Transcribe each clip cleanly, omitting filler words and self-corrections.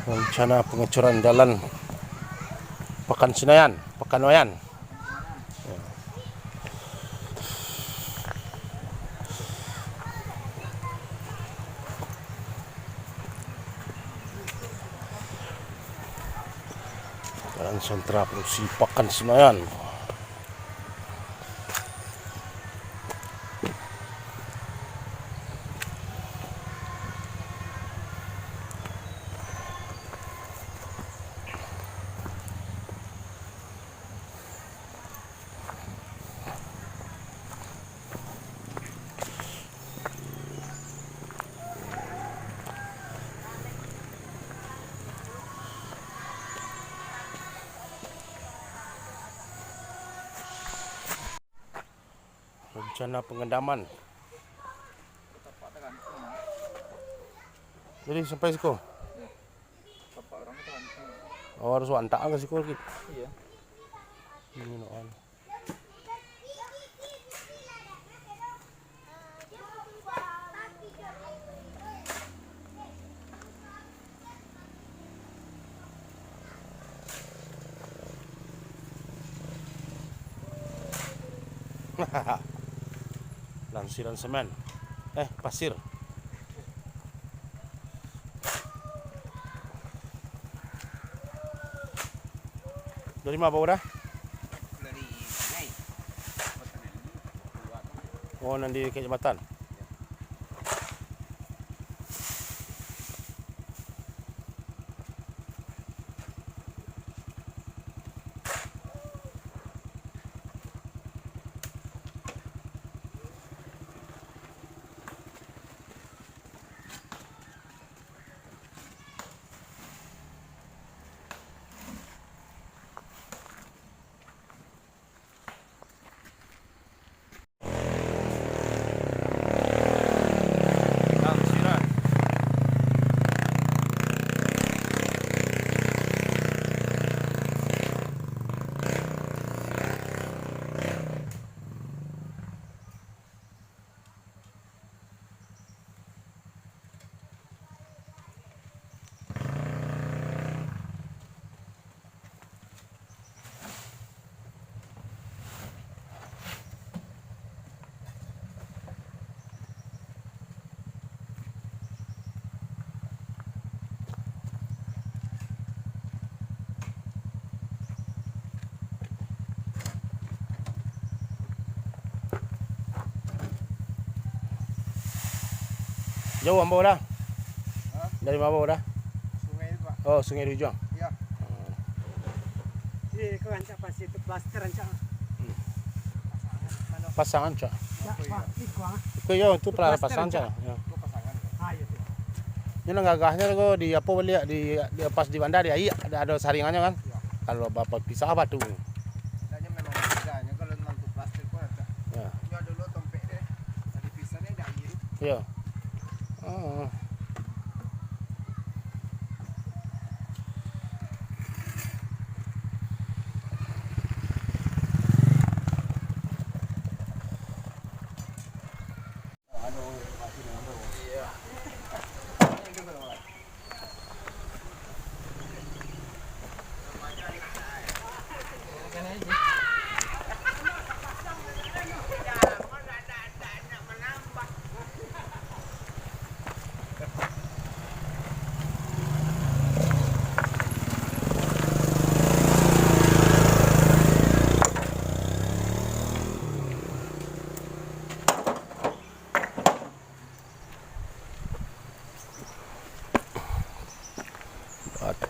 Rencana pengecoran jalan Pekan Senayan, Pekanwayan. Jalan sentra produksi Pekan Senayan. Rencana pengendaman. Jadi sampai siku. Oh, harus antak ke siku lagi. Iya. Ini noan. Lansiran semen. Pasir. Dari mana udah? Dari Sungai. Oh, nanti ke jembatan. Jauh Ambau dah? Dari mana dah? Sungai itu, Pak. Oh, Sungai Rujang. Iya. Ini ke rancak pasir itu plaster rancak. Pasangan cak. Ya, Pak, ini kuang. Itu pasangan cak. Ya. Itu pasangan. Ah, iya tuh. Ini gagahnya kok di apa beli di pas di bandar ya, iya ada saringannya kan. Ya. Kalau bapak pisah apa tuh? Hanya memang bedanya kalau nanti plastik pun ada. Ya. Ya dulu tompek deh. Tadi pisahnya ada air. Iya. Oh.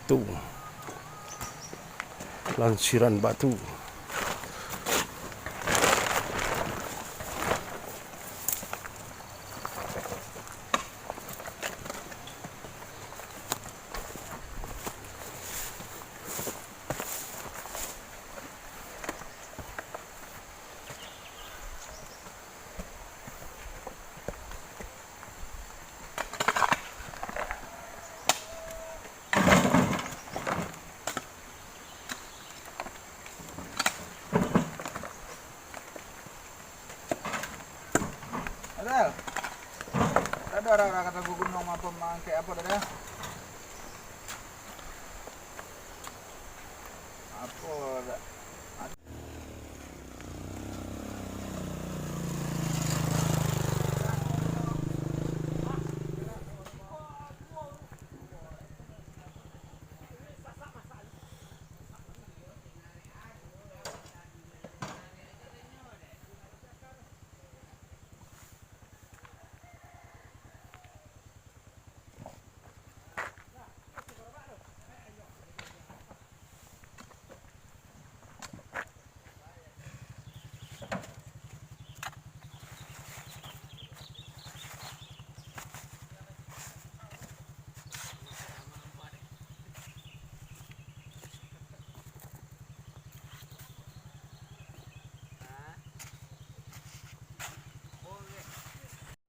Batu. Lansiran batu. Ada orang kata gunung apa mangke apa dah. Apa?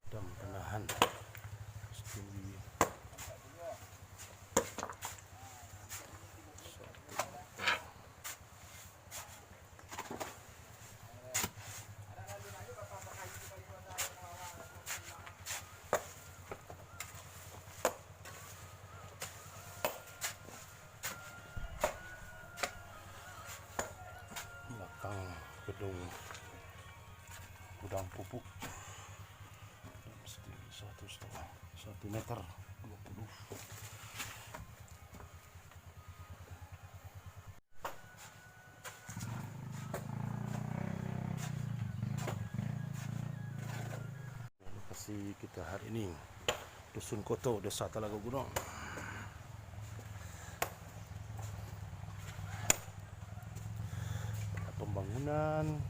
Dam penahan studi. Belakang gedung gudang pupuk mesti 1,5 meter 20. Lokasi kita hari ini Dusun Koto, Desa Talaga Gunung. Pembangunan